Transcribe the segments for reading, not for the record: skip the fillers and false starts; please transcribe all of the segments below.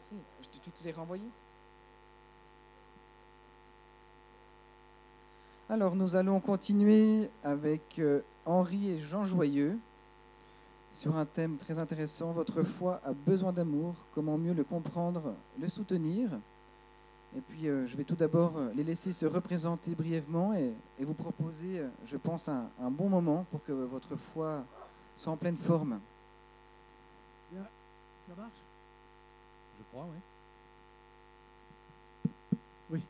Si, tu te les renvoyé. Alors, nous allons continuer avec Henri et Jean Joyeux sur un thème très intéressant. Votre foi a besoin d'amour. Comment mieux le comprendre, le soutenir? Et puis, je vais tout d'abord les laisser se représenter brièvement et vous proposer, je pense, un bon moment pour que votre foi soit en pleine forme. Bien. Ça marche? Je crois, oui. Oui.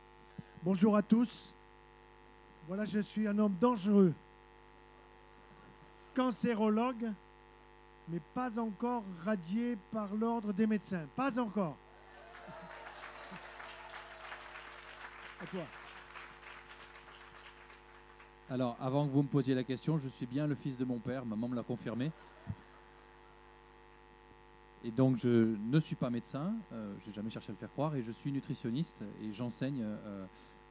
Bonjour à tous. Voilà, je suis un homme dangereux, cancérologue, mais pas encore radié par l'ordre des médecins. Pas encore. À toi. Alors, avant que vous me posiez la question, je suis bien le fils de mon père, maman me l'a confirmé. Et donc, je ne suis pas médecin, je n'ai jamais cherché à le faire croire, et je suis nutritionniste et j'enseigne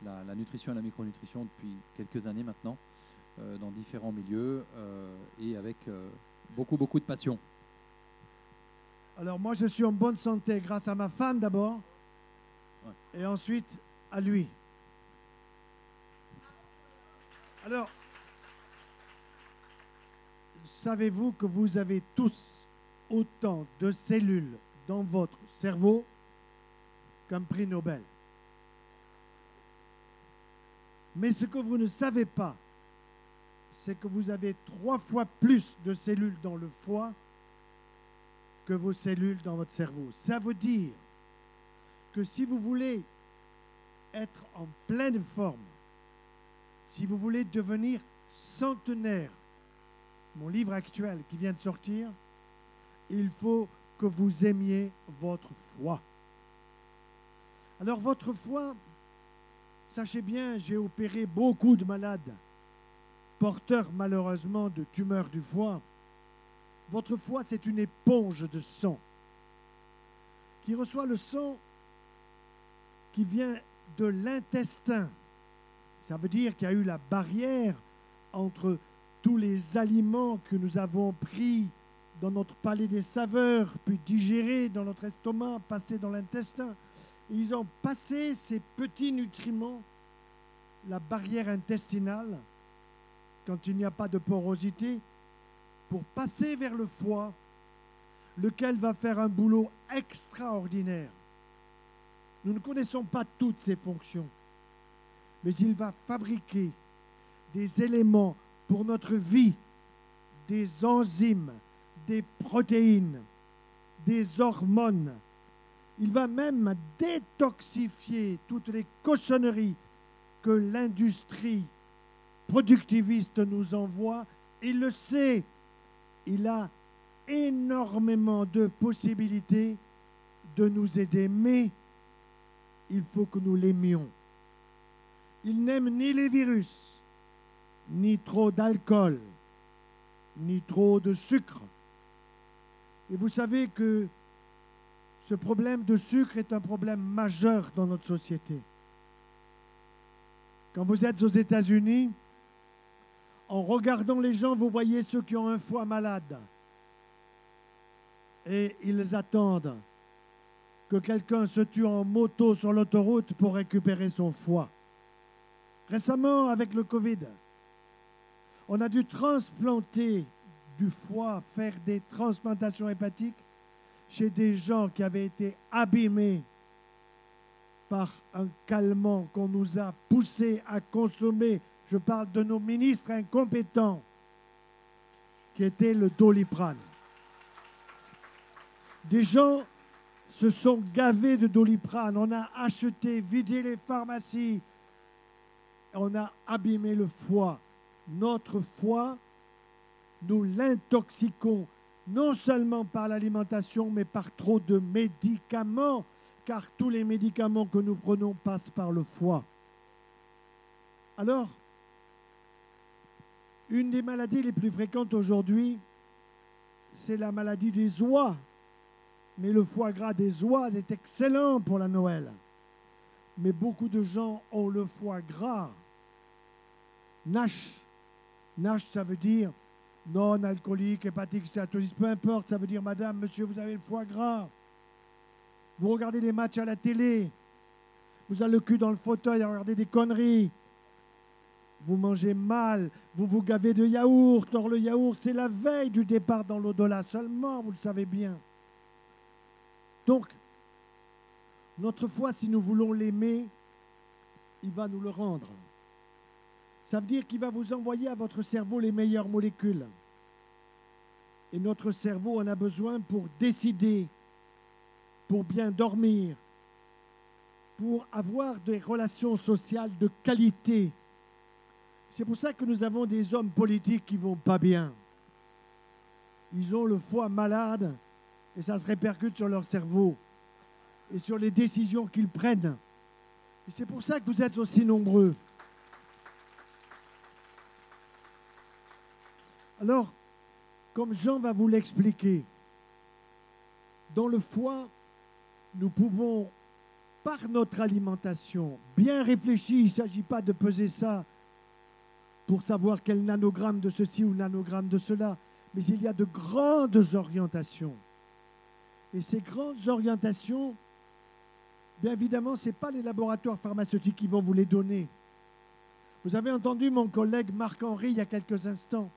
la nutrition et la micronutrition depuis quelques années maintenant, dans différents milieux et avec beaucoup de passion. Alors moi, je suis en bonne santé grâce à ma femme d'abord, Ouais. et ensuite à lui. Alors, savez-vous que vous avez tous autant de cellules dans votre cerveau qu'un prix Nobel? Mais ce que vous ne savez pas, c'est que vous avez 3 fois plus de cellules dans le foie que vos cellules dans votre cerveau. Ça veut dire que si vous voulez être en pleine forme, si vous voulez devenir centenaire, mon livre actuel qui vient de sortir, il faut que vous aimiez votre foi. Alors votre foi, sachez bien, j'ai opéré beaucoup de malades, porteurs malheureusement de tumeurs du foie. Votre foie, c'est une éponge de sang qui reçoit le sang qui vient de l'intestin. Ça veut dire qu'il y a eu la barrière entre tous les aliments que nous avons pris dans notre palais des saveurs, puis digérés dans notre estomac, passés dans l'intestin. Ils ont passé ces petits nutriments, la barrière intestinale, quand il n'y a pas de porosité, pour passer vers le foie, lequel va faire un boulot extraordinaire. Nous ne connaissons pas toutes ses fonctions, mais il va fabriquer des éléments pour notre vie, des enzymes, des protéines, des hormones. Il va même détoxifier toutes les cochonneries que l'industrie productiviste nous envoie. Il le sait, il a énormément de possibilités de nous aider, mais il faut que nous l'aimions. Il n'aime ni les virus, ni trop d'alcool, ni trop de sucre. Et vous savez que ce problème de sucre est un problème majeur dans notre société. Quand vous êtes aux États-Unis, en regardant les gens, vous voyez ceux qui ont un foie malade. Et ils attendent que quelqu'un se tue en moto sur l'autoroute pour récupérer son foie. Récemment, avec le Covid, on a dû transplanter du foie, faire des transplantations hépatiques chez des gens qui avaient été abîmés par un calmant qu'on nous a poussé à consommer. Je parle de nos ministres incompétents, qui était le Doliprane. Des gens se sont gavés de Doliprane. On a acheté, vidé les pharmacies. On a abîmé le foie. Notre foie, nous l'intoxiquons non seulement par l'alimentation, mais par trop de médicaments, car tous les médicaments que nous prenons passent par le foie. Alors, une des maladies les plus fréquentes aujourd'hui, c'est la maladie des oies. Mais le foie gras des oies est excellent pour la Noël. Mais beaucoup de gens ont le foie gras. NASH. NASH, ça veut dire non-alcoolique, hépatique, stéatosis, peu importe. Ça veut dire, madame, monsieur, vous avez le foie gras. Vous regardez les matchs à la télé. Vous avez le cul dans le fauteuil à regarder des conneries. Vous mangez mal. Vous vous gavez de yaourt. Or, le yaourt, c'est la veille du départ dans l'au-delà seulement, vous le savez bien. Donc, notre foi, si nous voulons l'aimer, il va nous le rendre. Ça veut dire qu'il va vous envoyer à votre cerveau les meilleures molécules. Et notre cerveau en a besoin pour décider, pour bien dormir, pour avoir des relations sociales de qualité. C'est pour ça que nous avons des hommes politiques qui ne vont pas bien. Ils ont le foie malade et ça se répercute sur leur cerveau et sur les décisions qu'ils prennent. Et c'est pour ça que vous êtes aussi nombreux. Alors, comme Jean va vous l'expliquer, dans le foie, nous pouvons, par notre alimentation, bien réfléchie, il ne s'agit pas de peser ça pour savoir quel nanogramme de ceci ou nanogramme de cela, mais il y a de grandes orientations. Et ces grandes orientations, bien évidemment, ce n'est pas les laboratoires pharmaceutiques qui vont vous les donner. Vous avez entendu mon collègue Marc-Henri il y a quelques instants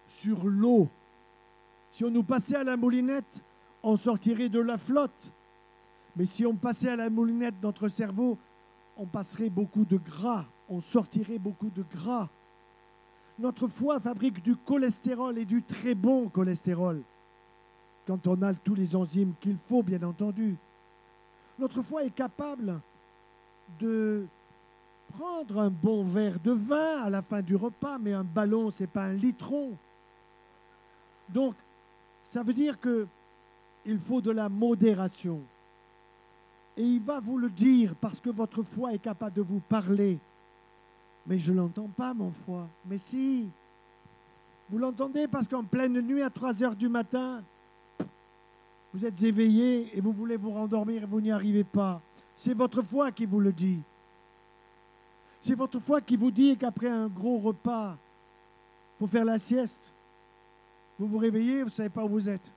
sur l'eau. Si on nous passait à la moulinette, on sortirait de la flotte. Mais si on passait à la moulinette notre cerveau, on passerait beaucoup de gras, on sortirait beaucoup de gras. Notre foie fabrique du cholestérol et du très bon cholestérol, quand on a tous les enzymes qu'il faut, bien entendu. Notre foie est capable de prendre un bon verre de vin à la fin du repas, mais un ballon, ce n'est pas un litron. Donc, ça veut dire qu'il faut de la modération. Et il va vous le dire parce que votre foie est capable de vous parler. Mais je ne l'entends pas, mon foie. Mais si, vous l'entendez parce qu'en pleine nuit, à 3 heures du matin, vous êtes éveillé et vous voulez vous rendormir et vous n'y arrivez pas. C'est votre foie qui vous le dit. C'est votre foie qui vous dit qu'après un gros repas, il faut faire la sieste. Vous vous réveillez, vous ne savez pas où vous êtes.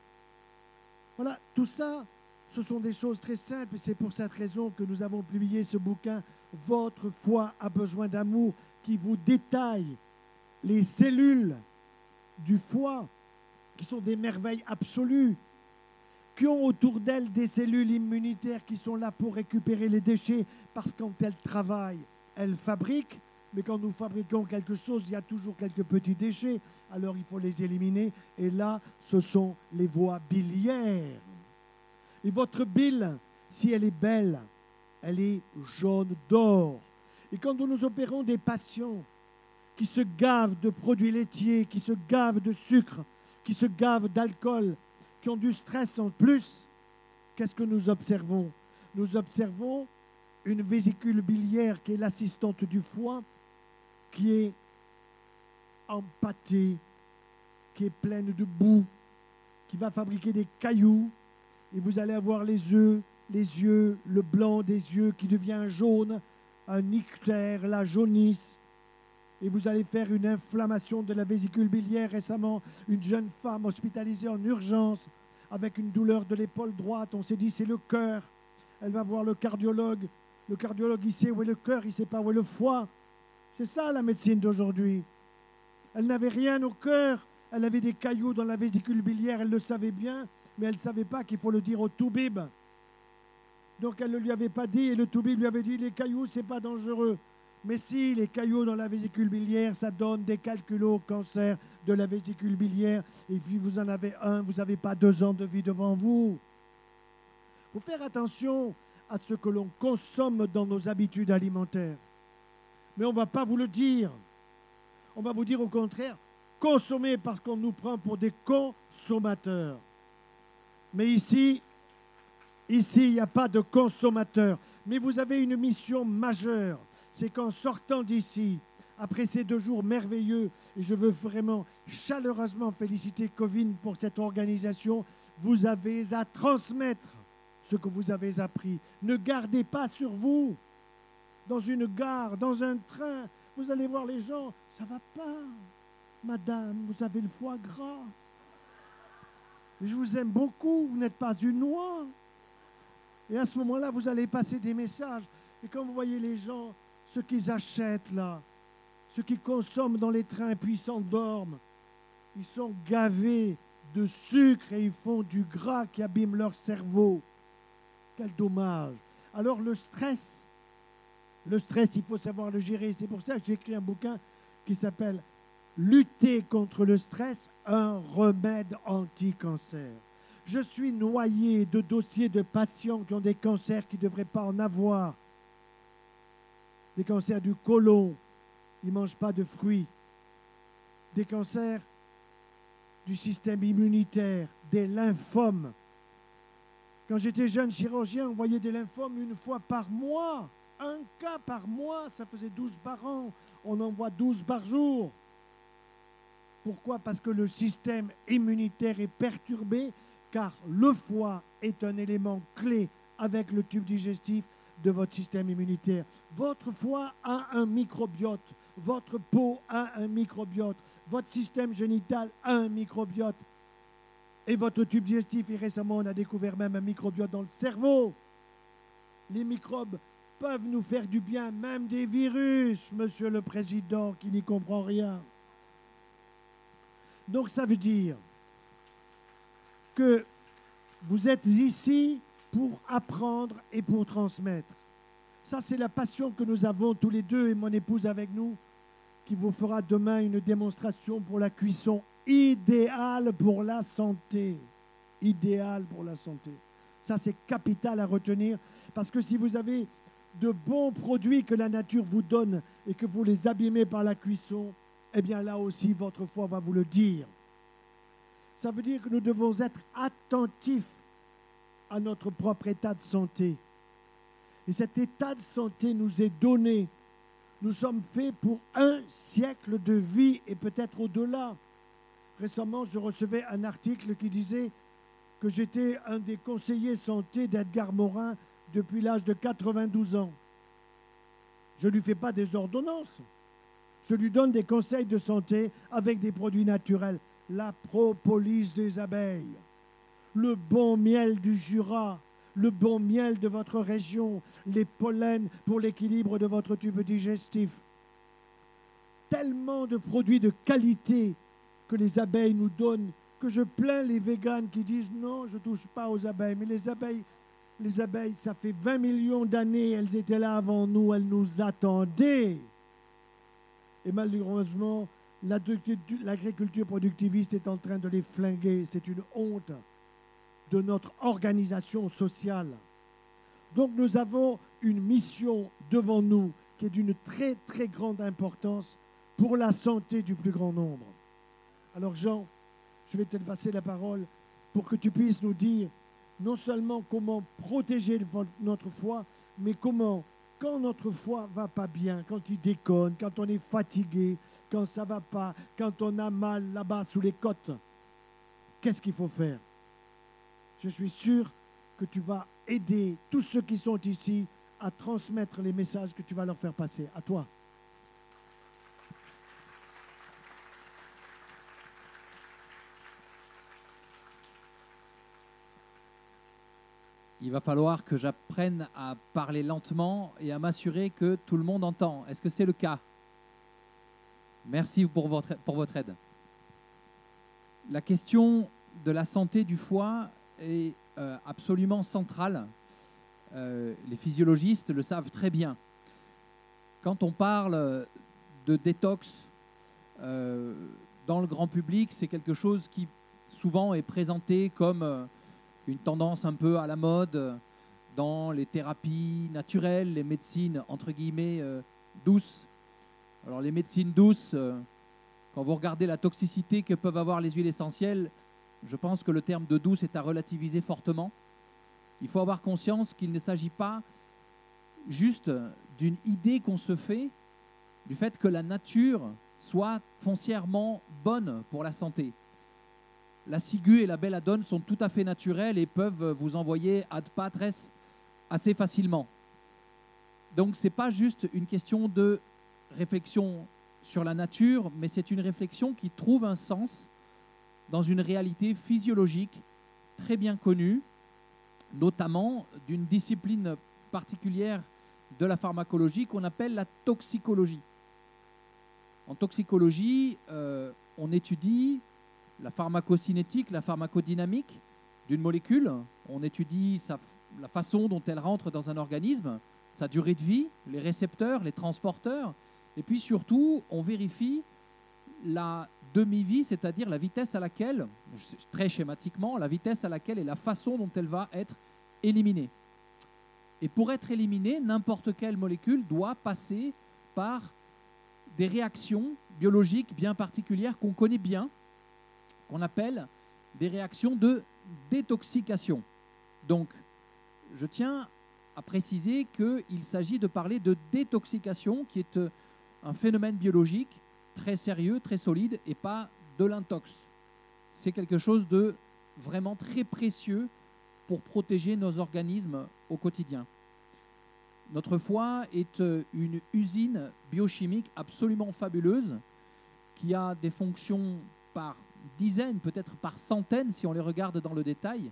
Voilà, tout ça, ce sont des choses très simples et c'est pour cette raison que nous avons publié ce bouquin « Votre foie a besoin d'amour » qui vous détaille les cellules du foie qui sont des merveilles absolues, qui ont autour d'elles des cellules immunitaires qui sont là pour récupérer les déchets parce que quand elles travaillent, elles fabriquent, mais quand nous fabriquons quelque chose, il y a toujours quelques petits déchets, alors il faut les éliminer et là, ce sont les voies biliaires. Et votre bile, si elle est belle, elle est jaune d'or. Et quand nous opérons des patients qui se gavent de produits laitiers, qui se gavent de sucre, qui se gavent d'alcool, qui ont du stress en plus, qu'est-ce que nous observons? Nous observons une vésicule biliaire qui est l'assistante du foie, qui est empâtée, qui est pleine de boue, qui va fabriquer des cailloux, et vous allez avoir les yeux, le blanc des yeux qui devient jaune, un ictère, la jaunisse, et vous allez faire une inflammation de la vésicule biliaire. Récemment, une jeune femme hospitalisée en urgence avec une douleur de l'épaule droite, on s'est dit c'est le cœur, elle va voir le cardiologue il sait où est le cœur, il ne sait pas où est le foie. C'est ça la médecine d'aujourd'hui. Elle n'avait rien au cœur, elle avait des cailloux dans la vésicule biliaire, elle le savait bien, mais elle ne savait pas qu'il faut le dire au toubib. Donc elle ne lui avait pas dit, et le toubib lui avait dit, les cailloux, ce n'est pas dangereux. Mais si, les cailloux dans la vésicule biliaire, ça donne des calculos, cancer de la vésicule biliaire, et puis vous en avez un, vous n'avez pas 2 ans de vie devant vous. Il faut faire attention à ce que l'on consomme dans nos habitudes alimentaires. Mais on ne va pas vous le dire. On va vous dire au contraire, consommez parce qu'on nous prend pour des consommateurs. Mais ici, il n'y a pas de consommateurs. Mais vous avez une mission majeure. C'est qu'en sortant d'ici, après ces 2 jours merveilleux, et je veux vraiment chaleureusement féliciter Covin pour cette organisation, vous avez à transmettre ce que vous avez appris. Ne gardez pas sur vous. Dans une gare, dans un train, vous allez voir les gens, ça ne va pas. Madame, vous avez le foie gras. Mais je vous aime beaucoup, vous n'êtes pas une noix. Et à ce moment-là, vous allez passer des messages. Et quand vous voyez les gens, ce qu'ils achètent là, ce qu'ils consomment dans les trains puis ils s'endorment, ils sont gavés de sucre et ils font du gras qui abîme leur cerveau. Quel dommage. Alors le stress, il faut savoir le gérer. C'est pour ça que j'ai écrit un bouquin qui s'appelle « Lutter contre le stress, un remède anti-cancer ». Je suis noyé de dossiers de patients qui ont des cancers qui ne devraient pas en avoir. Des cancers du côlon, ils ne mangent pas de fruits. Des cancers du système immunitaire, des lymphomes. Quand j'étais jeune chirurgien, on voyait des lymphomes une fois par mois. Un cas par mois, ça faisait 12 par an. On en voit 12 par jour. Pourquoi? Parce que le système immunitaire est perturbé, car le foie est un élément clé avec le tube digestif de votre système immunitaire. Votre foie a un microbiote, votre peau a un microbiote, votre système génital a un microbiote et votre tube digestif. Et récemment, on a découvert même un microbiote dans le cerveau. Les microbes peuvent nous faire du bien, même des virus, Monsieur le Président, qui n'y comprend rien. Donc ça veut dire que vous êtes ici pour apprendre et pour transmettre. Ça, c'est la passion que nous avons tous les deux et mon épouse avec nous, qui vous fera demain une démonstration pour la cuisson idéale pour la santé. Idéale pour la santé. Ça, c'est capital à retenir, parce que si vous avez de bons produits que la nature vous donne et que vous les abîmez par la cuisson, eh bien là aussi, votre foie va vous le dire. Ça veut dire que nous devons être attentifs à notre propre état de santé. Et cet état de santé nous est donné. Nous sommes faits pour 1 siècle de vie et peut-être au-delà. Récemment, je recevais un article qui disait que j'étais un des conseillers santé d'Edgar Morin depuis l'âge de 92 ans. Je ne lui fais pas des ordonnances. Je lui donne des conseils de santé avec des produits naturels. La propolis des abeilles, le bon miel du Jura, le bon miel de votre région, les pollens pour l'équilibre de votre tube digestif. Tellement de produits de qualité que les abeilles nous donnent, que je plains les véganes qui disent non, je ne touche pas aux abeilles. Mais les abeilles, ça fait 20 millions d'années, elles étaient là avant nous, elles nous attendaient. Et malheureusement, l'agriculture productiviste est en train de les flinguer. C'est une honte de notre organisation sociale. Donc nous avons une mission devant nous qui est d'une très très grande importance pour la santé du plus grand nombre. Alors Jean, je vais te passer la parole pour que tu puisses nous dire non seulement comment protéger notre foie, mais comment, quand notre foie ne va pas bien, quand il déconne, quand on est fatigué, quand ça ne va pas, quand on a mal là-bas sous les côtes, qu'est-ce qu'il faut faire? Je suis sûr que tu vas aider tous ceux qui sont ici à transmettre les messages que tu vas leur faire passer. À toi. Il va falloir que j'apprenne à parler lentement et à m'assurer que tout le monde entend. Est-ce que c'est le cas? Merci pour votre aide. La question de la santé du foie est absolument centrale. Les physiologistes le savent très bien. Quand on parle de détox dans le grand public, c'est quelque chose qui souvent est présenté comme une tendance un peu à la mode dans les thérapies naturelles, les médecines entre guillemets douces. Alors les médecines douces, quand vous regardez la toxicité que peuvent avoir les huiles essentielles, je pense que le terme de douce est à relativiser fortement. Il faut avoir conscience qu'il ne s'agit pas juste d'une idée qu'on se fait du fait que la nature soit foncièrement bonne pour la santé. La ciguë et la belladone sont tout à fait naturelles et peuvent vous envoyer ad patres assez facilement. Donc ce n'est pas juste une question de réflexion sur la nature, mais c'est une réflexion qui trouve un sens dans une réalité physiologique très bien connue notamment d'une discipline particulière de la pharmacologie qu'on appelle la toxicologie. En toxicologie, on étudie la pharmacocinétique, la pharmacodynamique d'une molécule. On étudie la façon dont elle rentre dans un organisme, sa durée de vie, les récepteurs, les transporteurs. Et puis surtout, on vérifie la demi-vie, c'est-à-dire la vitesse à laquelle, très schématiquement, la vitesse à laquelle et la façon dont elle va être éliminée. Et pour être éliminée, n'importe quelle molécule doit passer par des réactions biologiques bien particulières qu'on connaît bien, qu'on appelle des réactions de détoxication. Donc, je tiens à préciser qu'il s'agit de parler de détoxication, qui est un phénomène biologique très sérieux, très solide, et pas de l'intox. C'est quelque chose de vraiment très précieux pour protéger nos organismes au quotidien. Notre foie est une usine biochimique absolument fabuleuse qui a des fonctions par dizaines, peut-être par centaines si on les regarde dans le détail.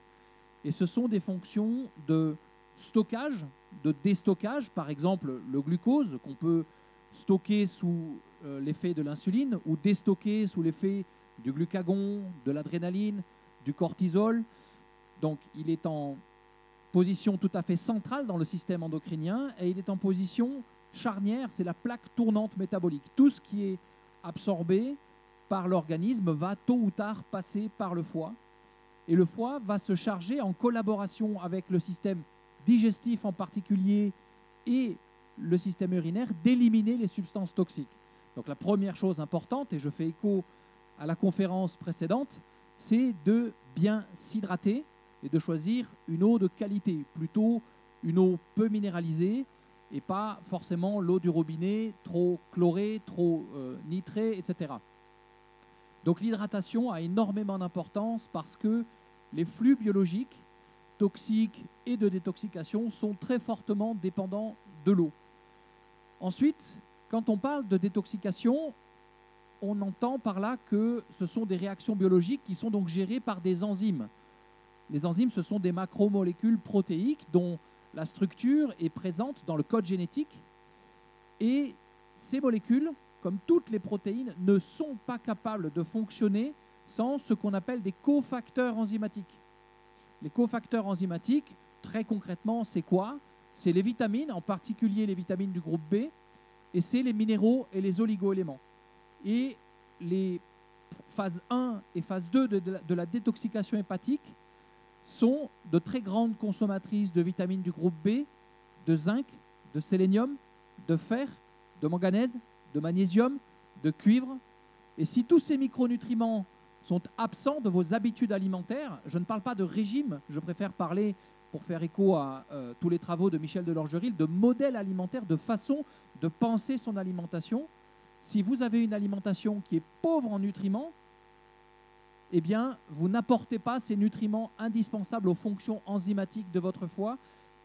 Et ce sont des fonctions de stockage, de déstockage, par exemple le glucose qu'on peut stocker sous l'effet de l'insuline ou déstocker sous l'effet du glucagon, de l'adrénaline, du cortisol. Donc il est en position tout à fait centrale dans le système endocrinien et il est en position charnière, c'est la plaque tournante métabolique. Tout ce qui est absorbé par l'organisme va tôt ou tard passer par le foie. Et le foie va se charger en collaboration avec le système digestif en particulier et le système urinaire d'éliminer les substances toxiques. Donc la première chose importante, et je fais écho à la conférence précédente, c'est de bien s'hydrater et de choisir une eau de qualité, plutôt une eau peu minéralisée et pas forcément l'eau du robinet trop chlorée, trop nitrée, etc. Donc l'hydratation a énormément d'importance parce que les flux biologiques, toxiques et de détoxication sont très fortement dépendants de l'eau. Ensuite, quand on parle de détoxication, on entend par là que ce sont des réactions biologiques qui sont donc gérées par des enzymes. Les enzymes, ce sont des macromolécules protéiques dont la structure est présente dans le code génétique. Et ces molécules, comme toutes les protéines, ne sont pas capables de fonctionner sans ce qu'on appelle des cofacteurs enzymatiques. Les cofacteurs enzymatiques, très concrètement, c'est quoi? C'est les vitamines, en particulier les vitamines du groupe B, et c'est les minéraux et les oligo-éléments. Et les phases 1 et phase 2 de la détoxication hépatique sont de très grandes consommatrices de vitamines du groupe B, de zinc, de sélénium, de fer, de manganèse, de magnésium, de cuivre. Et si tous ces micronutriments sont absents de vos habitudes alimentaires, je ne parle pas de régime, je préfère parler, pour faire écho à tous les travaux de Michel Delorgeril, de modèle alimentaire, de façon de penser son alimentation. Si vous avez une alimentation qui est pauvre en nutriments, eh bien, vous n'apportez pas ces nutriments indispensables aux fonctions enzymatiques de votre foie.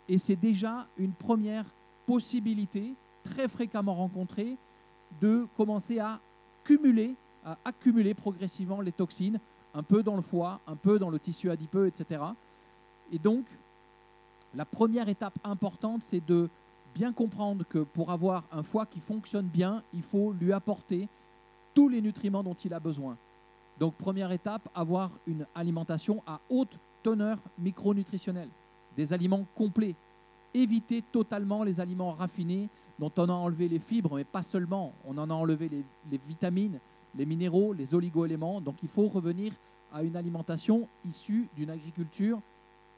Et c'est déjà une première possibilité, très fréquemment rencontrée, de commencer à accumuler progressivement les toxines, un peu dans le foie, un peu dans le tissu adipeux, etc. Et donc, la première étape importante, c'est de bien comprendre que pour avoir un foie qui fonctionne bien, il faut lui apporter tous les nutriments dont il a besoin. Donc, première étape, avoir une alimentation à haute teneur micronutritionnelle, des aliments complets. Éviter totalement les aliments raffinés dont on a enlevé les fibres, mais pas seulement. On en a enlevé les vitamines, les minéraux, les oligo-éléments. Donc, il faut revenir à une alimentation issue d'une agriculture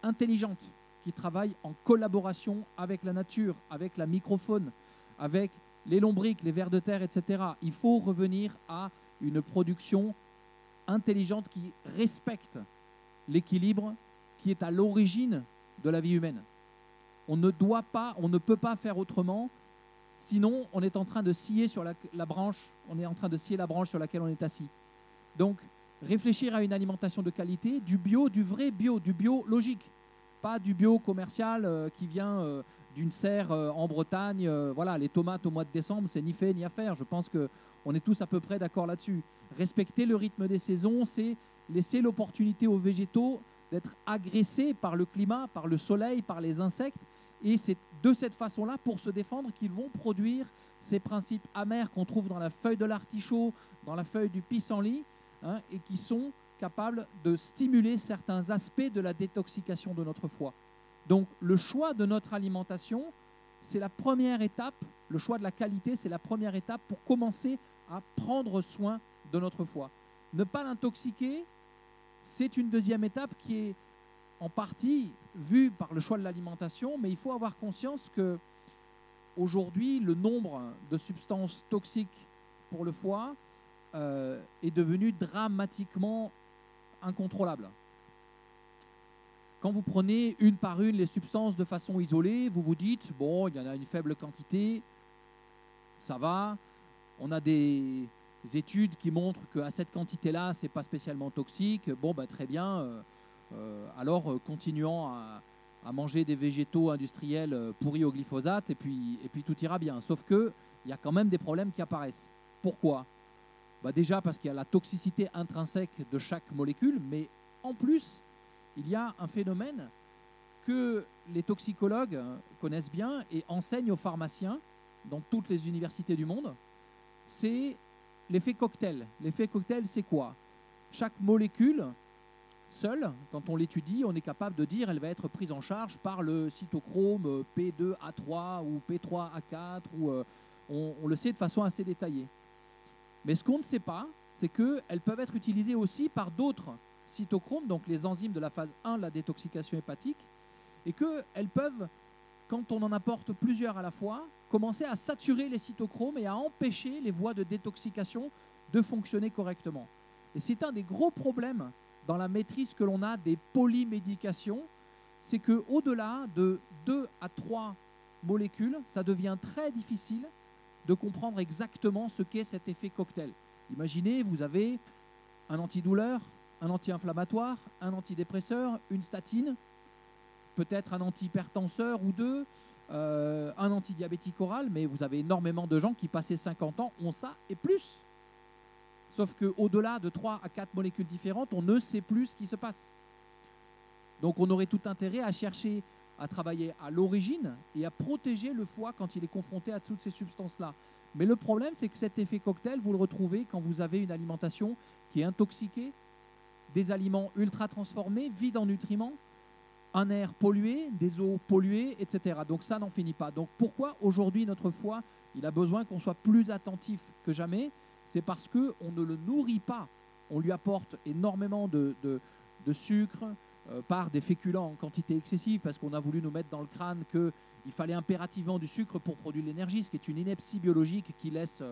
intelligente, qui travaille en collaboration avec la nature, avec la microfaune, avec les lombrics, les vers de terre, etc. Il faut revenir à une production intelligente qui respecte l'équilibre qui est à l'origine de la vie humaine. On ne peut pas faire autrement, sinon on est en train de scier sur la branche, on est en train de scier la branche sur laquelle on est assis. Donc, réfléchir à une alimentation de qualité, du bio, du vrai bio, du bio logique, pas du bio commercial qui vient d'une serre en Bretagne. Voilà, les tomates au mois de décembre, c'est ni fait ni à faire. Je pense qu'on est tous à peu près d'accord là-dessus. Respecter le rythme des saisons, c'est laisser l'opportunité aux végétaux d'être agressés par le climat, par le soleil, par les insectes. Et c'est de cette façon-là, pour se défendre, qu'ils vont produire ces principes amers qu'on trouve dans la feuille de l'artichaut, dans la feuille du pissenlit, hein, et qui sont capables de stimuler certains aspects de la détoxication de notre foie. Donc le choix de notre alimentation, c'est la première étape, le choix de la qualité, c'est la première étape pour commencer à prendre soin de notre foie. Ne pas l'intoxiquer, c'est une deuxième étape qui est en partie vue par le choix de l'alimentation, mais il faut avoir conscience que aujourd'hui, le nombre de substances toxiques pour le foie est devenu dramatiquement incontrôlable. Quand vous prenez une par une les substances de façon isolée, vous vous dites, bon, il y en a une faible quantité, ça va. On a des études qui montrent qu'à cette quantité-là, ce n'est pas spécialement toxique. Bon, bah, très bien. Alors, continuons à manger des végétaux industriels pourris au glyphosate et puis tout ira bien. Sauf qu'il y a quand même des problèmes qui apparaissent. Pourquoi ? Bah, déjà parce qu'il y a la toxicité intrinsèque de chaque molécule, mais en plus, il y a un phénomène que les toxicologues connaissent bien et enseignent aux pharmaciens dans toutes les universités du monde, c'est l'effet cocktail. L'effet cocktail, c'est quoi ? Chaque molécule, seule, quand on l'étudie, on est capable de dire qu'elle va être prise en charge par le cytochrome P2A3 ou P3A4, ou, on le sait de façon assez détaillée. Mais ce qu'on ne sait pas, c'est qu'elles peuvent être utilisées aussi par d'autres cytochromes, donc les enzymes de la phase 1 de la détoxication hépatique, et qu'elles peuvent, quand on en apporte plusieurs à la fois, commencer à saturer les cytochromes et à empêcher les voies de détoxication de fonctionner correctement. Et c'est un des gros problèmes dans la maîtrise que l'on a des polymédications, c'est qu'au-delà de 2 à 3 molécules, ça devient très difficile de comprendre exactement ce qu'est cet effet cocktail. Imaginez, vous avez un antidouleur, un anti-inflammatoire, un antidépresseur, une statine, peut-être un antihypertenseur ou deux, un antidiabétique oral, mais vous avez énormément de gens qui, passés 50 ans, ont ça et plus. Sauf qu'au-delà de 3 à 4 molécules différentes, on ne sait plus ce qui se passe. Donc on aurait tout intérêt à chercher à travailler à l'origine et à protéger le foie quand il est confronté à toutes ces substances-là. Mais le problème, c'est que cet effet cocktail, vous le retrouvez quand vous avez une alimentation qui est intoxiquée, des aliments ultra transformés, vides en nutriments, un air pollué, des eaux polluées, etc. Donc ça n'en finit pas. Donc pourquoi aujourd'hui notre foie, il a besoin qu'on soit plus attentif que jamais ? C'est parce qu'on ne le nourrit pas. On lui apporte énormément de sucre par des féculents en quantité excessive, parce qu'on a voulu nous mettre dans le crâne qu'il fallait impérativement du sucre pour produire l'énergie, ce qui est une ineptie biologique qui laisse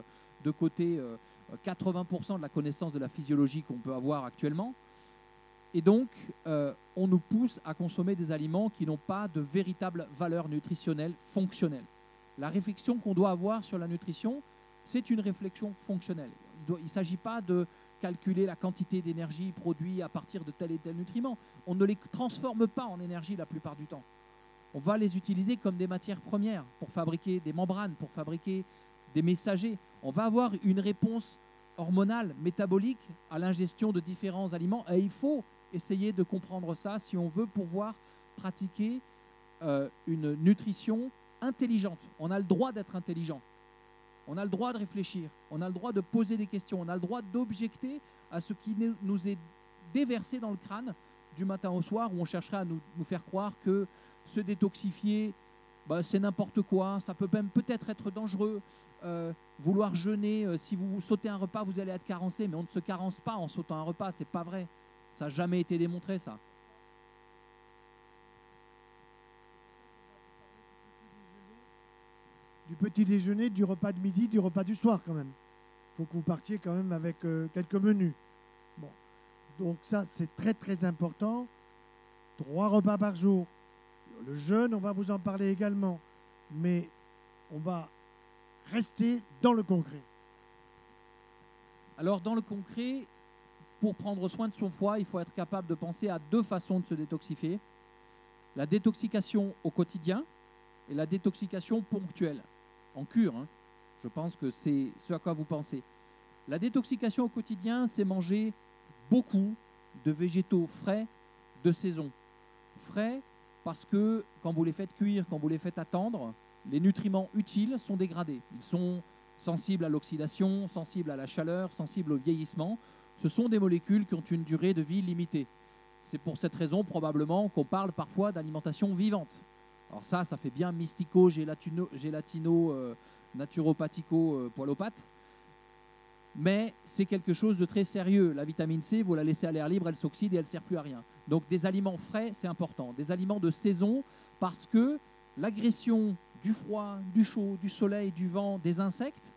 de côté 80% de la connaissance de la physiologie qu'on peut avoir actuellement. Et donc, on nous pousse à consommer des aliments qui n'ont pas de véritable valeur nutritionnelle fonctionnelle. La réflexion qu'on doit avoir sur la nutrition, c'est une réflexion fonctionnelle. Il ne s'agit pas de calculer la quantité d'énergie produite à partir de tel et tel nutriment. On ne les transforme pas en énergie la plupart du temps. On va les utiliser comme des matières premières pour fabriquer des membranes, pour fabriquer des messagers. On va avoir une réponse hormonale, métabolique à l'ingestion de différents aliments. Et il faut essayer de comprendre ça si on veut pouvoir pratiquer une nutrition intelligente. On a le droit d'être intelligent. On a le droit de réfléchir, on a le droit de poser des questions, on a le droit d'objecter à ce qui nous est déversé dans le crâne du matin au soir, où on chercherait à nous faire croire que se détoxifier, c'est n'importe quoi, ça peut même peut-être être dangereux. Vouloir jeûner, si vous sautez un repas, vous allez être carencé, mais on ne se carence pas en sautant un repas, c'est pas vrai. Ça n'a jamais été démontré, ça. Du petit déjeuner, du repas de midi, du repas du soir quand même. Il faut que vous partiez quand même avec quelques menus. Bon. Donc ça, c'est très très important. 3 repas par jour. Le jeûne, on va vous en parler également. Mais on va rester dans le concret. Alors dans le concret, pour prendre soin de son foie, il faut être capable de penser à 2 façons de se détoxifier. La détoxication au quotidien et la détoxication ponctuelle. En cure, hein. Je pense que c'est ce à quoi vous pensez. La détoxication au quotidien, c'est manger beaucoup de végétaux frais, de saison. Frais parce que quand vous les faites cuire, quand vous les faites attendre, les nutriments utiles sont dégradés. Ils sont sensibles à l'oxydation, sensibles à la chaleur, sensibles au vieillissement. Ce sont des molécules qui ont une durée de vie limitée. C'est pour cette raison probablement qu'on parle parfois d'alimentation vivante. Alors ça fait bien mystico, gélatino, naturopathico, poilopathe. Mais c'est quelque chose de très sérieux. La vitamine C, vous la laissez à l'air libre, elle s'oxyde et elle ne sert plus à rien. Donc des aliments frais, c'est important. Des aliments de saison, parce que l'agression du froid, du chaud, du soleil, du vent, des insectes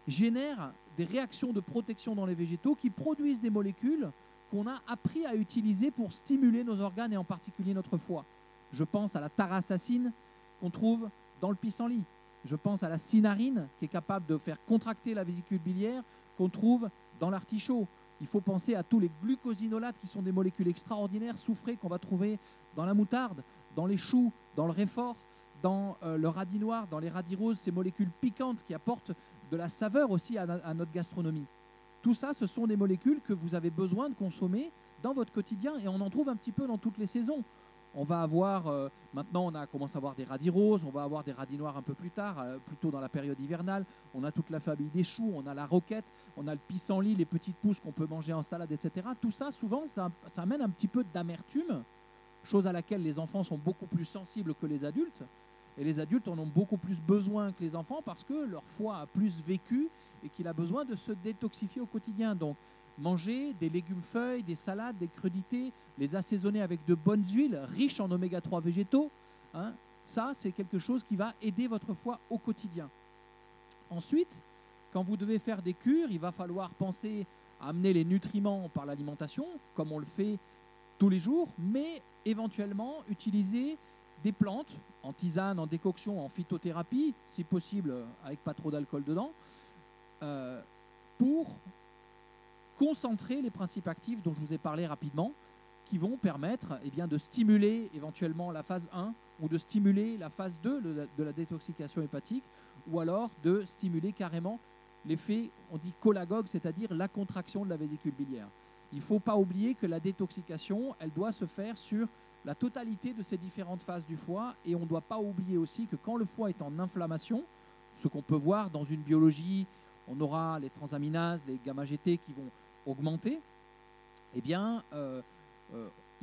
génère des réactions de protection dans les végétaux qui produisent des molécules qu'on a appris à utiliser pour stimuler nos organes et en particulier notre foie. Je pense à la tarasacine qu'on trouve dans le pissenlit. Je pense à la cinarine qui est capable de faire contracter la vésicule biliaire qu'on trouve dans l'artichaut. Il faut penser à tous les glucosinolates qui sont des molécules extraordinaires, soufrées, qu'on va trouver dans la moutarde, dans les choux, dans le réfort, dans le radis noir, dans les radis roses, ces molécules piquantes qui apportent de la saveur aussi à notre gastronomie. Tout ça, ce sont des molécules que vous avez besoin de consommer dans votre quotidien et on en trouve un petit peu dans toutes les saisons. On va avoir, maintenant on commence à avoir des radis roses, on va avoir des radis noirs un peu plus tard, plutôt dans la période hivernale. On a toute la famille des choux, on a la roquette, on a le pissenlit, les petites pousses qu'on peut manger en salade, etc. Tout ça, souvent, ça amène un petit peu d'amertume, chose à laquelle les enfants sont beaucoup plus sensibles que les adultes. Et les adultes en ont beaucoup plus besoin que les enfants parce que leur foie a plus vécu et qu'il a besoin de se détoxifier au quotidien. Donc, manger des légumes feuilles, des salades, des crudités, les assaisonner avec de bonnes huiles riches en oméga 3 végétaux, hein, ça, c'est quelque chose qui va aider votre foie au quotidien. Ensuite, quand vous devez faire des cures, il va falloir penser à amener les nutriments par l'alimentation, comme on le fait tous les jours, mais éventuellement utiliser des plantes en tisane, en décoction, en phytothérapie, si possible avec pas trop d'alcool dedans, pour concentrer les principes actifs dont je vous ai parlé rapidement, qui vont permettre de stimuler éventuellement la phase 1 ou de stimuler la phase 2 de la détoxication hépatique, ou alors de stimuler carrément l'effet, on dit cholagogue, c'est-à-dire la contraction de la vésicule biliaire. Il ne faut pas oublier que la détoxication, elle doit se faire sur la totalité de ces différentes phases du foie, et on ne doit pas oublier aussi que quand le foie est en inflammation, ce qu'on peut voir dans une biologie, on aura les transaminases, les gamma-GT qui vont augmenter, il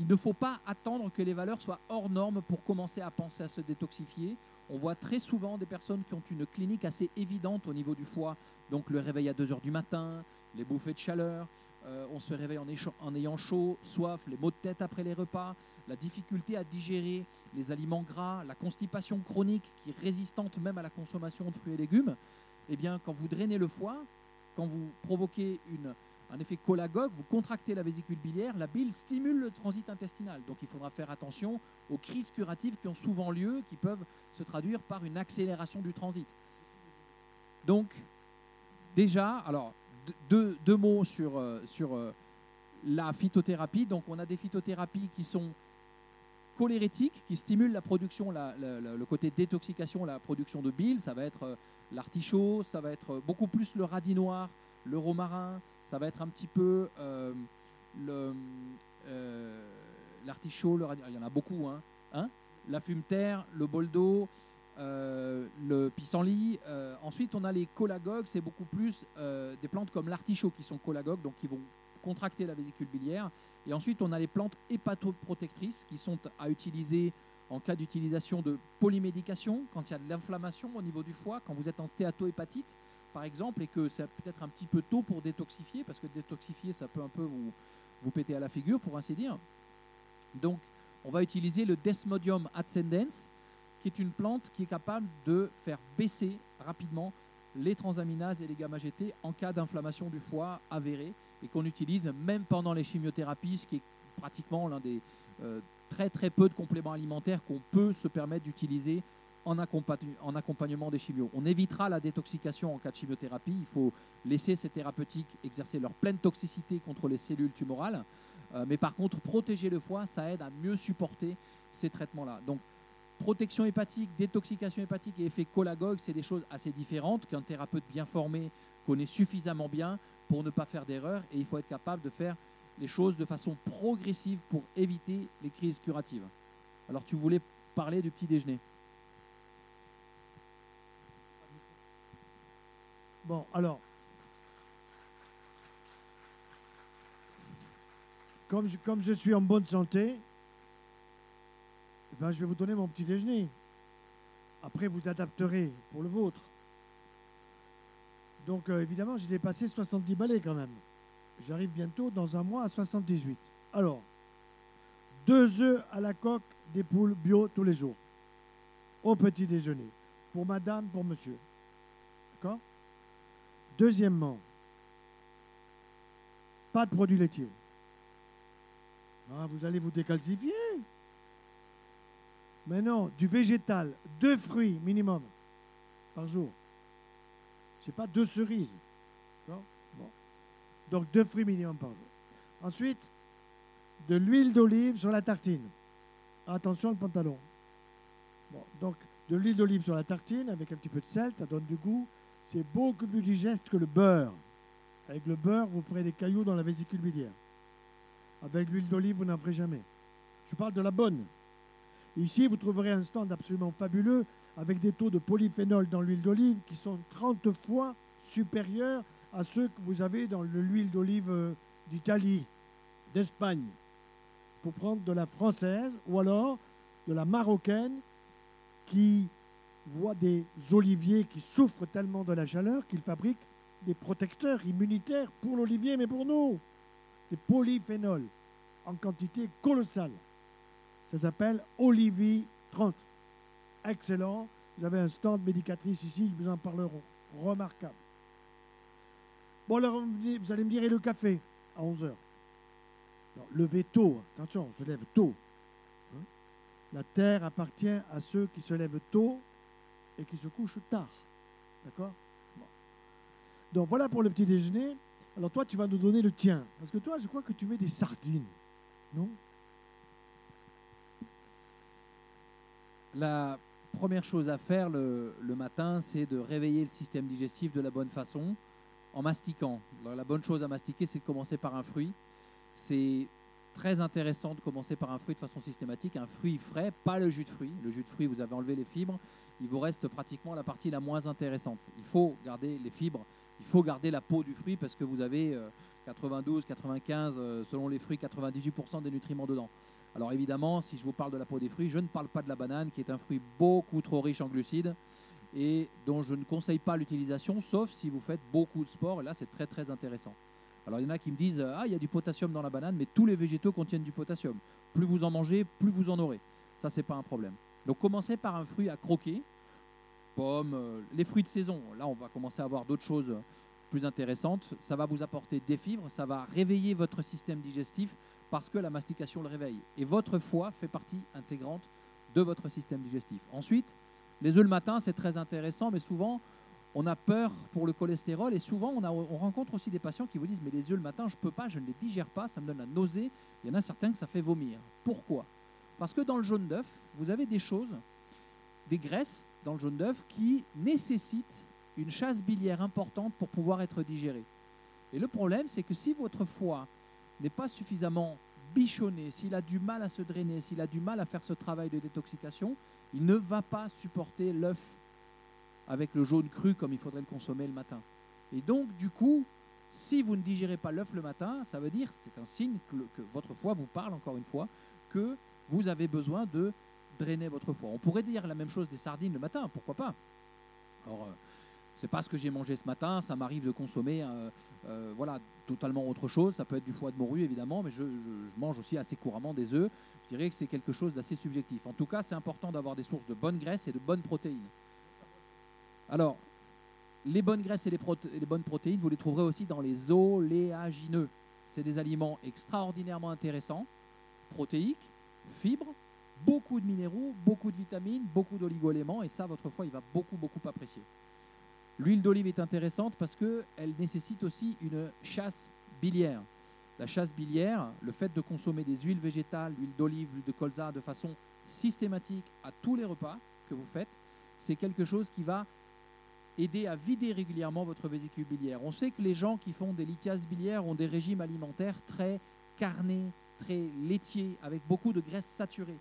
ne faut pas attendre que les valeurs soient hors normes pour commencer à penser à se détoxifier. On voit très souvent des personnes qui ont une clinique assez évidente au niveau du foie, donc le réveil à 2 h du matin, les bouffées de chaleur, on se réveille en ayant chaud, soif, les maux de tête après les repas, la difficulté à digérer les aliments gras, la constipation chronique qui est résistante même à la consommation de fruits et légumes. Quand vous drainez le foie, quand vous provoquez un effet cholagogue, vous contractez la vésicule biliaire, la bile stimule le transit intestinal. Donc il faudra faire attention aux crises curatives qui ont souvent lieu, qui peuvent se traduire par une accélération du transit. Donc déjà, alors deux mots sur la phytothérapie. Donc on a des phytothérapies qui sont cholérétiques, qui stimulent la production, le côté détoxication, la production de bile. Ça va être l'artichaut, ça va être beaucoup plus le radis noir, le romarin, ça va être un petit peu l'artichaut, il y en a beaucoup, la fumeterre, le boldo, le pissenlit. Ensuite, on a les cholagogues, c'est beaucoup plus des plantes comme l'artichaut qui sont cholagogues, donc qui vont contracter la vésicule biliaire. Et ensuite, on a les plantes hépatoprotectrices qui sont à utiliser en cas d'utilisation de polymédication, quand il y a de l'inflammation au niveau du foie, quand vous êtes en stéatohépatite, par exemple, et que c'est peut-être un petit peu tôt pour détoxifier, parce que détoxifier, ça peut un peu vous péter à la figure, pour ainsi dire. Donc, on va utiliser le Desmodium ascendens, qui est une plante qui est capable de faire baisser rapidement les transaminases et les gamma-GT en cas d'inflammation du foie avérée, et qu'on utilise même pendant les chimiothérapies, ce qui est pratiquement l'un des très très peu de compléments alimentaires qu'on peut se permettre d'utiliser en accompagnement des chimios. On évitera la détoxication en cas de chimiothérapie. Il faut laisser ces thérapeutiques exercer leur pleine toxicité contre les cellules tumorales. Mais par contre, protéger le foie, ça aide à mieux supporter ces traitements-là. Donc, protection hépatique, détoxication hépatique et effet cholagogue, c'est des choses assez différentes qu'un thérapeute bien formé connaît suffisamment bien pour ne pas faire d'erreur. Et il faut être capable de faire les choses de façon progressive pour éviter les crises curatives. Alors tu voulais parler du petit déjeuner. Bon, alors, comme je suis en bonne santé, eh ben, je vais vous donner mon petit déjeuner. Après, vous adapterez pour le vôtre. Donc, évidemment, j'ai dépassé 70 balais quand même. J'arrive bientôt, dans un mois, à 78. Alors, 2 œufs à la coque des poules bio tous les jours. Au petit déjeuner. Pour madame, pour monsieur. D'accord? Deuxièmement, pas de produits laitiers. Ah, vous allez vous décalcifier. Mais non, du végétal, 2 fruits minimum par jour. Ce n'est pas 2 cerises. Bon. Donc 2 fruits minimum par jour. Ensuite, de l'huile d'olive sur la tartine. Attention le pantalon. Bon, donc de l'huile d'olive sur la tartine avec un petit peu de sel, ça donne du goût. C'est beaucoup plus digeste que le beurre. Avec le beurre, vous ferez des cailloux dans la vésicule biliaire. Avec l'huile d'olive, vous n'en ferez jamais. Je parle de la bonne. Ici, vous trouverez un stand absolument fabuleux avec des taux de polyphénol dans l'huile d'olive qui sont 30 fois supérieurs à ceux que vous avez dans l'huile d'olive d'Italie, d'Espagne. Il faut prendre de la française ou alors de la marocaine qui voit des oliviers qui souffrent tellement de la chaleur qu'ils fabriquent des protecteurs immunitaires pour l'olivier, mais pour nous. Des polyphénols en quantité colossale. Ça s'appelle Olivi 30. Excellent. Vous avez un stand médicatrice ici qui vous en parleront. Remarquable. Bon, alors vous allez me dire, et le café à 11 heures. Non, levez tôt. Attention, on se lève tôt. Hein? La terre appartient à ceux qui se lèvent tôt et qui se couchent tard. D'accord? Bon. Donc voilà pour le petit déjeuner. Alors toi, tu vas nous donner le tien. Parce que toi, je crois que tu mets des sardines. Non? La première chose à faire le matin, c'est de réveiller le système digestif de la bonne façon en mastiquant. Alors, la bonne chose à mastiquer, c'est de commencer par un fruit. C'est très intéressant de commencer par un fruit de façon systématique, un fruit frais, pas le jus de fruit. Le jus de fruit, vous avez enlevé les fibres, il vous reste pratiquement la partie la moins intéressante. Il faut garder les fibres, il faut garder la peau du fruit parce que vous avez 92, 95, selon les fruits, 98% des nutriments dedans. Alors évidemment, si je vous parle de la peau des fruits, je ne parle pas de la banane, qui est un fruit beaucoup trop riche en glucides et dont je ne conseille pas l'utilisation, sauf si vous faites beaucoup de sport, et là c'est très très intéressant. Alors il y en a qui me disent « Ah, il y a du potassium dans la banane », mais tous les végétaux contiennent du potassium. Plus vous en mangez, plus vous en aurez. Ça, c'est pas un problème. Donc commencez par un fruit à croquer, pommes, les fruits de saison. Là, on va commencer à avoir d'autres choses plus intéressantes. Ça va vous apporter des fibres, ça va réveiller votre système digestif parce que la mastication le réveille. Et votre foie fait partie intégrante de votre système digestif. Ensuite, les œufs le matin, c'est très intéressant, mais souvent, on a peur pour le cholestérol et souvent, on rencontre aussi des patients qui vous disent « Mais les œufs le matin, je ne peux pas, je ne les digère pas, ça me donne la nausée. » Il y en a certains que ça fait vomir. Pourquoi? Parce que dans le jaune d'œuf, vous avez des choses, des graisses dans le jaune d'œuf qui nécessitent une chasse biliaire importante pour pouvoir être digérée. Et le problème, c'est que si votre foie n'est pas suffisamment bichonné, s'il a du mal à se drainer, s'il a du mal à faire ce travail de détoxication, il ne va pas supporter l'œuf avec le jaune cru comme il faudrait le consommer le matin. Et donc, du coup, si vous ne digérez pas l'œuf le matin, ça veut dire, c'est un signe que votre foie vous parle, encore une fois, que vous avez besoin de drainer votre foie. On pourrait dire la même chose des sardines le matin, pourquoi pas? Alors, c'est pas ce que j'ai mangé ce matin, ça m'arrive de consommer voilà, totalement autre chose. Ça peut être du foie de morue, évidemment, mais je mange aussi assez couramment des œufs. Je dirais que c'est quelque chose d'assez subjectif. En tout cas, c'est important d'avoir des sources de bonnes graisses et de bonnes protéines. Alors, les bonnes graisses et les bonnes protéines, vous les trouverez aussi dans les oléagineux. C'est des aliments extraordinairement intéressants, protéiques, fibres, beaucoup de minéraux, beaucoup de vitamines, beaucoup d'oligo-éléments, et ça, votre foie, il va beaucoup, beaucoup apprécier. L'huile d'olive est intéressante parce qu'elle nécessite aussi une chasse biliaire. La chasse biliaire, le fait de consommer des huiles végétales, l'huile d'olive, l'huile de colza de façon systématique à tous les repas que vous faites, c'est quelque chose qui va aider à vider régulièrement votre vésicule biliaire. On sait que les gens qui font des lithiases biliaires ont des régimes alimentaires très carnés, très laitiers, avec beaucoup de graisses saturées.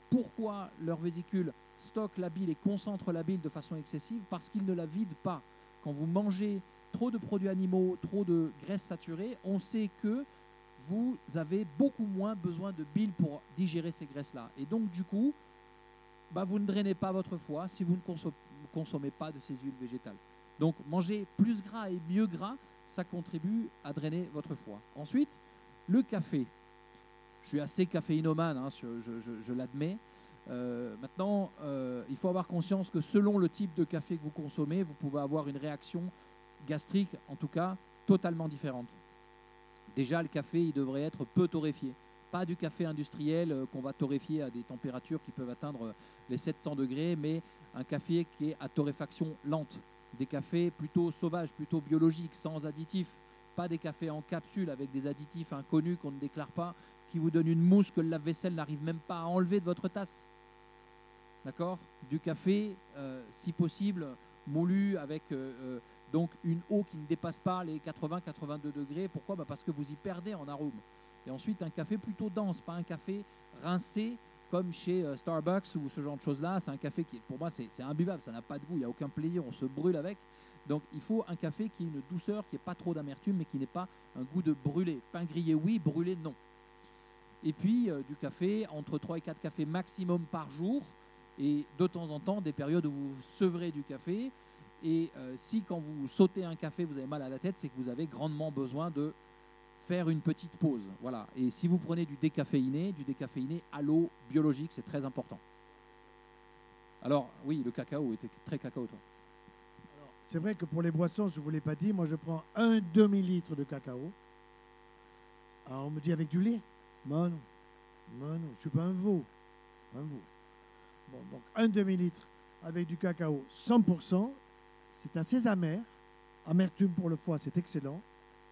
Pourquoi leur vésicule stocke la bile et concentre la bile de façon excessive? Parce qu'ils ne la vident pas. Quand vous mangez trop de produits animaux, trop de graisses saturées, on sait que vous avez beaucoup moins besoin de bile pour digérer ces graisses-là. Et donc, du coup, vous ne drainez pas votre foie si vous ne consommez pas de ces huiles végétales. Donc, manger plus gras et mieux gras, ça contribue à drainer votre foie. Ensuite, le café. Je suis assez caféinomane, hein, je l'admets. Maintenant, il faut avoir conscience que selon le type de café que vous consommez, vous pouvez avoir une réaction gastrique, en tout cas, totalement différente. Déjà, le café, il devrait être peu torréfié. Pas du café industriel qu'on va torréfier à des températures qui peuvent atteindre les 700 degrés, mais un café qui est à torréfaction lente. Des cafés plutôt sauvages, plutôt biologiques, sans additifs. Pas des cafés en capsule avec des additifs inconnus qu'on ne déclare pas, qui vous donnent une mousse que le lave-vaisselle n'arrive même pas à enlever de votre tasse. D'accord? Du café, si possible, moulu avec donc une eau qui ne dépasse pas les 80-82 degrés. Pourquoi? Parce que vous y perdez en arôme. Et ensuite, un café plutôt dense, pas un café rincé comme chez Starbucks ou ce genre de choses-là. C'est un café qui, pour moi, c'est imbuvable, ça n'a pas de goût, il n'y a aucun plaisir, on se brûle avec. Donc, il faut un café qui ait une douceur, qui n'ait pas trop d'amertume, mais qui n'ait pas un goût de brûlé. Pain grillé, oui, brûlé, non. Et puis, du café, entre 3 et 4 cafés maximum par jour. Et de temps en temps, des périodes où vous sevrez du café. Et si, quand vous sautez un café, vous avez mal à la tête, c'est que vous avez grandement besoin de faire une petite pause. Voilà. Et si vous prenez du décaféiné à l'eau biologique, c'est très important. Alors, oui, le cacao était très cacao, toi. C'est vrai que pour les boissons, je ne vous l'ai pas dit, moi je prends un demi-litre de cacao. Alors on me dit avec du lait. Non, je ne suis pas un veau. Un veau. Bon, donc un demi-litre avec du cacao 100%, c'est assez amer. Amertume pour le foie, c'est excellent.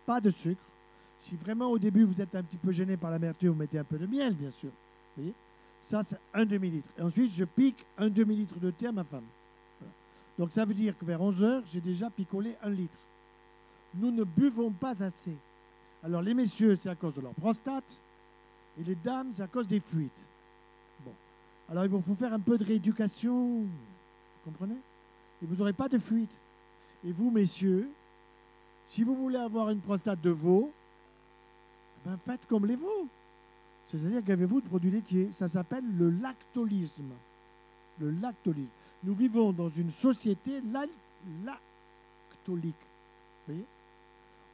Pas de sucre. Si vraiment au début vous êtes un petit peu gêné par l'amertume, vous mettez un peu de miel, bien sûr. Vous voyez? Ça, c'est un demi-litre. Et ensuite, je pique un demi-litre de thé à ma femme. Voilà. Donc ça veut dire que vers 11 heures, j'ai déjà picolé 1 litre. Nous ne buvons pas assez. Alors les messieurs, c'est à cause de leur prostate. Et les dames, c'est à cause des fuites. Bon. Alors il faut faire un peu de rééducation. Vous comprenez? Et vous n'aurez pas de fuite. Et vous, messieurs, si vous voulez avoir une prostate de veau, faites comme les veaux. C'est-à-dire qu'avez-vous de produits laitiers. Ça s'appelle le lactolisme. Le lactolisme. Nous vivons dans une société lactolique. Vous voyez?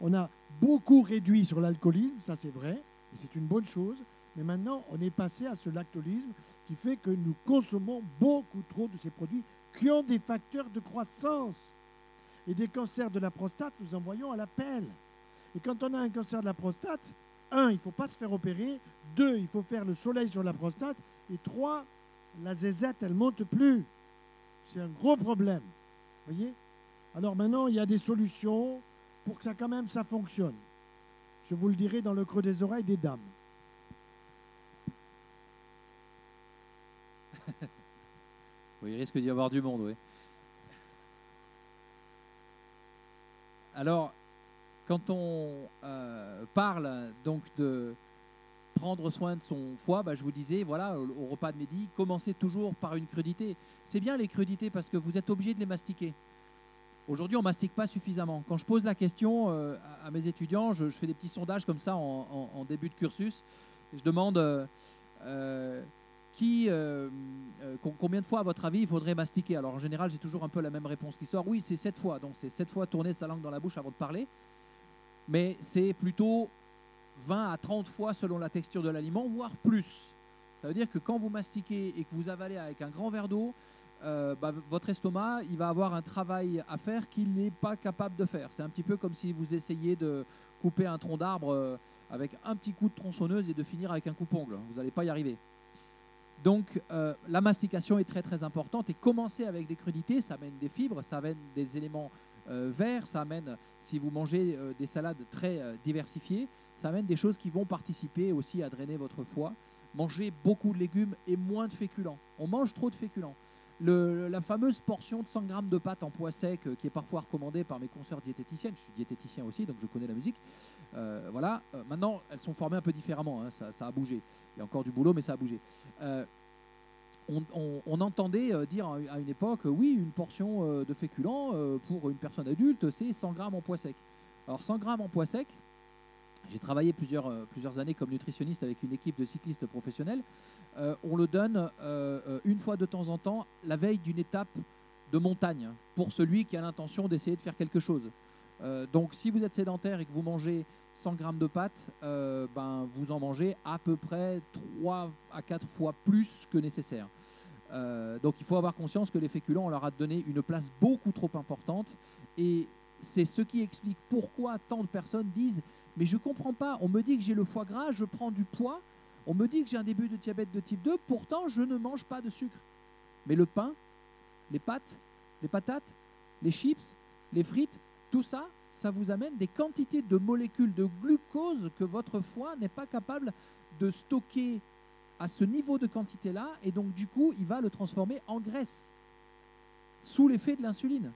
On a beaucoup réduit sur l'alcoolisme, ça c'est vrai, et c'est une bonne chose. Mais maintenant, on est passé à ce lactolisme qui fait que nous consommons beaucoup trop de ces produits qui ont des facteurs de croissance. Et des cancers de la prostate, nous en voyons à l'appel. Et quand on a un cancer de la prostate, 1, il ne faut pas se faire opérer. 2, il faut faire le soleil sur la prostate. Et 3, la zézette, elle ne monte plus. C'est un gros problème. Vous voyez? Alors maintenant, il y a des solutions pour que ça, quand même, ça fonctionne. Je vous le dirai dans le creux des oreilles des dames. Oui, il risque d'y avoir du monde, oui. Alors, quand on parle donc de prendre soin de son foie, je vous disais, voilà, au repas de midi, commencez toujours par une crudité. C'est bien les crudités parce que vous êtes obligé de les mastiquer. Aujourd'hui, on ne mastique pas suffisamment. Quand je pose la question à mes étudiants, je fais des petits sondages comme ça en début de cursus. Je demande combien de fois, à votre avis, il faudrait mastiquer. Alors, en général, j'ai toujours un peu la même réponse qui sort. Oui, c'est 7 fois. Donc, c'est 7 fois tourner sa langue dans la bouche avant de parler. Mais c'est plutôt 20 à 30 fois selon la texture de l'aliment, voire plus. Ça veut dire que quand vous mastiquez et que vous avalez avec un grand verre d'eau, votre estomac, il va avoir un travail à faire qu'il n'est pas capable de faire. C'est un petit peu comme si vous essayiez de couper un tronc d'arbre avec un petit coup de tronçonneuse et de finir avec un coupe-ongle. Vous n'allez pas y arriver. Donc, la mastication est très très importante et commencer avec des crudités, ça amène des fibres, ça amène des éléments verts, ça amène, si vous mangez des salades très diversifiées, ça amène des choses qui vont participer aussi à drainer votre foie. Mangez beaucoup de légumes et moins de féculents. On mange trop de féculents. la fameuse portion de 100 grammes de pâte en pois sec qui est parfois recommandée par mes consoeurs diététiciennes. Je suis diététicien aussi, donc je connais la musique. Voilà. Maintenant, elles sont formées un peu différemment. Hein, ça a bougé. Il y a encore du boulot, mais ça a bougé. On entendait dire à une époque, oui, une portion de féculents pour une personne adulte, c'est 100 grammes en pois sec. Alors 100 grammes en pois sec, j'ai travaillé plusieurs années comme nutritionniste avec une équipe de cyclistes professionnels. On le donne une fois de temps en temps, la veille d'une étape de montagne, pour celui qui a l'intention d'essayer de faire quelque chose. Donc si vous êtes sédentaire et que vous mangez 100 grammes de pâtes, vous en mangez à peu près 3 à 4 fois plus que nécessaire. Donc il faut avoir conscience que les féculents, on leur a donné une place beaucoup trop importante, et c'est ce qui explique pourquoi tant de personnes disent « mais je ne comprends pas, on me dit que j'ai le foie gras, je prends du poids, on me dit que j'ai un début de diabète de type 2, pourtant je ne mange pas de sucre. » Mais le pain, les pâtes, les patates, les chips, les frites, tout ça, ça vous amène des quantités de molécules de glucose que votre foie n'est pas capable de stocker à ce niveau de quantité-là, et donc du coup, il va le transformer en graisse, sous l'effet de l'insuline.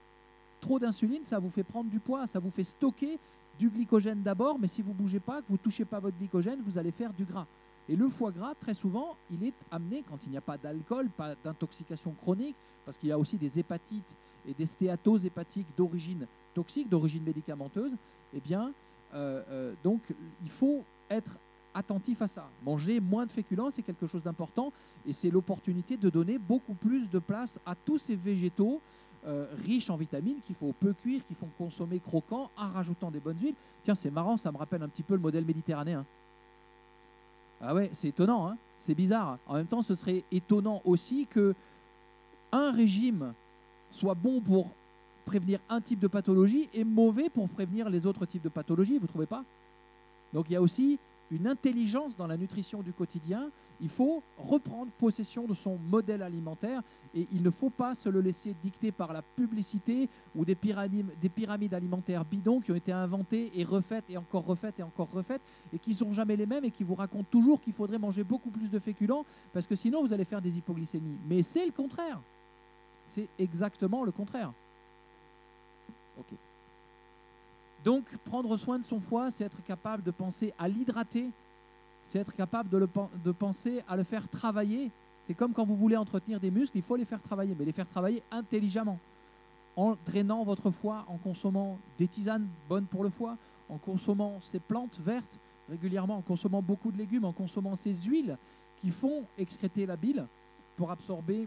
Trop d'insuline, ça vous fait prendre du poids, ça vous fait stocker du glycogène d'abord, mais si vous ne bougez pas, que vous ne touchez pas votre glycogène, vous allez faire du gras. Et le foie gras, très souvent, il est amené, quand il n'y a pas d'alcool, pas d'intoxication chronique, parce qu'il y a aussi des hépatites et des stéatoses hépatiques d'origine toxique, d'origine médicamenteuse, eh bien, donc il faut être attentif à ça. Manger moins de féculents, c'est quelque chose d'important, et c'est l'opportunité de donner beaucoup plus de place à tous ces végétaux riches en vitamines qu'il faut peu cuire, qu'il faut consommer croquant, en rajoutant des bonnes huiles. Tiens, c'est marrant, ça me rappelle un petit peu le modèle méditerranéen. Ah ouais, c'est étonnant, hein, c'est bizarre. En même temps, ce serait étonnant aussi que un régime soit bon pour prévenir un type de pathologie et mauvais pour prévenir les autres types de pathologies, vous ne trouvez pas? Donc il y a aussi une intelligence dans la nutrition du quotidien. Il faut reprendre possession de son modèle alimentaire, et il ne faut pas se le laisser dicter par la publicité ou des pyramides alimentaires bidons qui ont été inventées et refaites et encore refaites et qui ne sont jamais les mêmes, et qui vous racontent toujours qu'il faudrait manger beaucoup plus de féculents parce que sinon vous allez faire des hypoglycémies. Mais c'est le contraire. C'est exactement le contraire. Ok. Donc, prendre soin de son foie, c'est être capable de penser à l'hydrater, c'est être capable de penser à le faire travailler. C'est comme quand vous voulez entretenir des muscles, il faut les faire travailler, mais les faire travailler intelligemment, en drainant votre foie, en consommant des tisanes bonnes pour le foie, en consommant ces plantes vertes régulièrement, en consommant beaucoup de légumes, en consommant ces huiles qui font excréter la bile pour absorber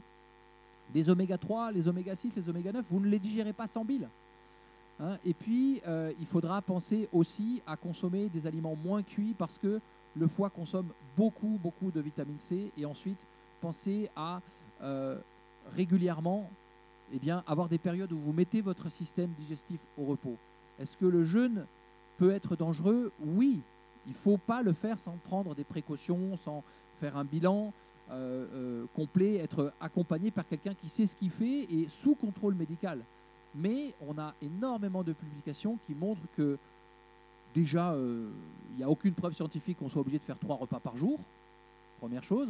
les oméga 3, les oméga 6, les oméga 9. Vous ne les digérez pas sans bile. Hein, et puis, il faudra penser aussi à consommer des aliments moins cuits, parce que le foie consomme beaucoup de vitamine C. Et ensuite, pensez à régulièrement avoir des périodes où vous mettez votre système digestif au repos. Est-ce que le jeûne peut être dangereux? Oui. Il ne faut pas le faire sans prendre des précautions, sans faire un bilan complet, être accompagné par quelqu'un qui sait ce qu'il fait et sous contrôle médical. Mais on a énormément de publications qui montrent que déjà, il n'y a aucune preuve scientifique qu'on soit obligé de faire 3 repas par jour, première chose.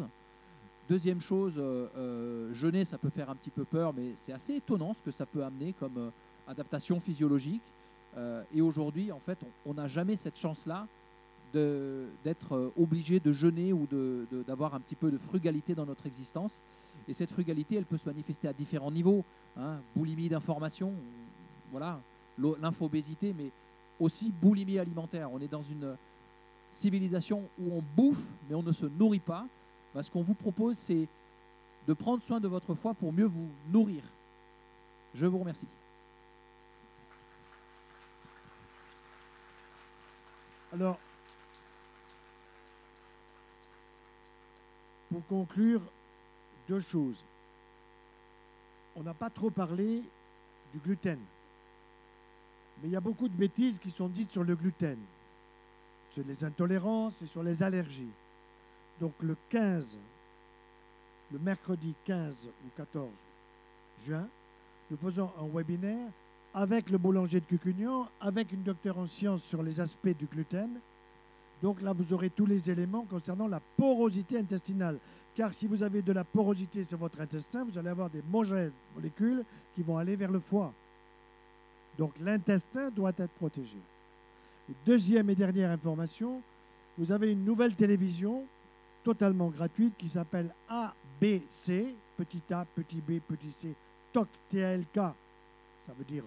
Deuxième chose, jeûner, ça peut faire un petit peu peur, mais c'est assez étonnant ce que ça peut amener comme adaptation physiologique. Et aujourd'hui, en fait, on n'a jamais cette chance-là d'être obligé de jeûner ou d'avoir un petit peu de frugalité dans notre existence. Et cette frugalité, elle peut se manifester à différents niveaux. Hein, boulimie d'information, voilà, l'infobésité, mais aussi boulimie alimentaire. On est dans une civilisation où on bouffe, mais on ne se nourrit pas. Ben, ce qu'on vous propose, c'est de prendre soin de votre foie pour mieux vous nourrir. Je vous remercie. Alors, pour conclure, 2 choses. On n'a pas trop parlé du gluten. Mais il y a beaucoup de bêtises qui sont dites sur le gluten, sur les intolérances et sur les allergies. Donc le mercredi 15 ou 14 juin, nous faisons un webinaire avec le boulanger de Cucugnan, avec une docteure en sciences sur les aspects du gluten. Donc là, vous aurez tous les éléments concernant la porosité intestinale. Car si vous avez de la porosité sur votre intestin, vous allez avoir des mauvaises molécules qui vont aller vers le foie. Donc l'intestin doit être protégé. Et deuxième et dernière information, vous avez une nouvelle télévision totalement gratuite qui s'appelle ABC, petit a, petit b, petit c, TOC, TALK, ça veut dire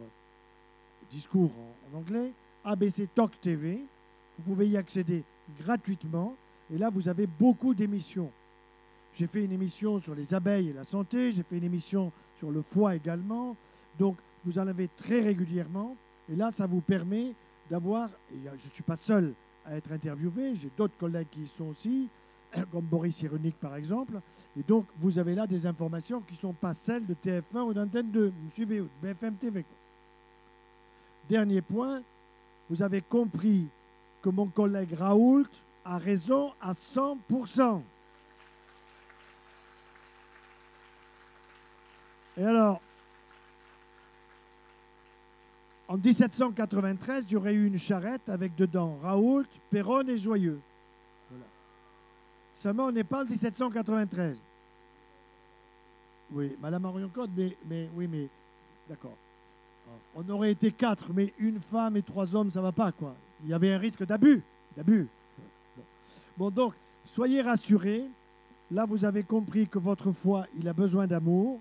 discours en anglais, ABC TOC TV. Vous pouvez y accéder gratuitement. Et là, vous avez beaucoup d'émissions. J'ai fait une émission sur les abeilles et la santé. J'ai fait une émission sur le foie également. Donc, vous en avez très régulièrement. Et là, ça vous permet d'avoir... Je ne suis pas seul à être interviewé. J'ai d'autres collègues qui y sont aussi, comme Boris Cyrulnik, par exemple. Et donc, vous avez là des informations qui ne sont pas celles de TF1 ou d'Antenne 2. Vous me suivez, ou de BFM TV. Dernier point, vous avez compris que mon collègue Raoult a raison à 100%. Et alors, en 1793, il y aurait eu une charrette avec dedans Raoult, Péronne et Joyeux. Voilà. Seulement, on n'est pas en 1793. Oui, Madame Orion-Côte, mais d'accord. On aurait été 4, mais une femme et 3 hommes, ça ne va pas, quoi. Il y avait un risque d'abus. Bon, donc, soyez rassurés. Là, vous avez compris que votre foie, il a besoin d'amour.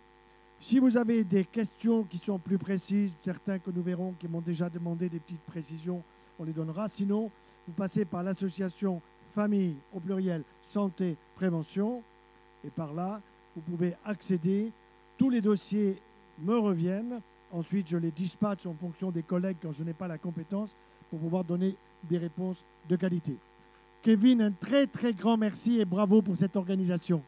Si vous avez des questions qui sont plus précises, certains que nous verrons qui m'ont déjà demandé des petites précisions, on les donnera. Sinon, vous passez par l'association Famille, au pluriel, Santé, Prévention. Et par là, vous pouvez accéder. Tous les dossiers me reviennent. Ensuite, je les dispatche en fonction des collègues quand je n'ai pas la compétence pour pouvoir donner des réponses de qualité. Kevin, un très très grand merci et bravo pour cette organisation.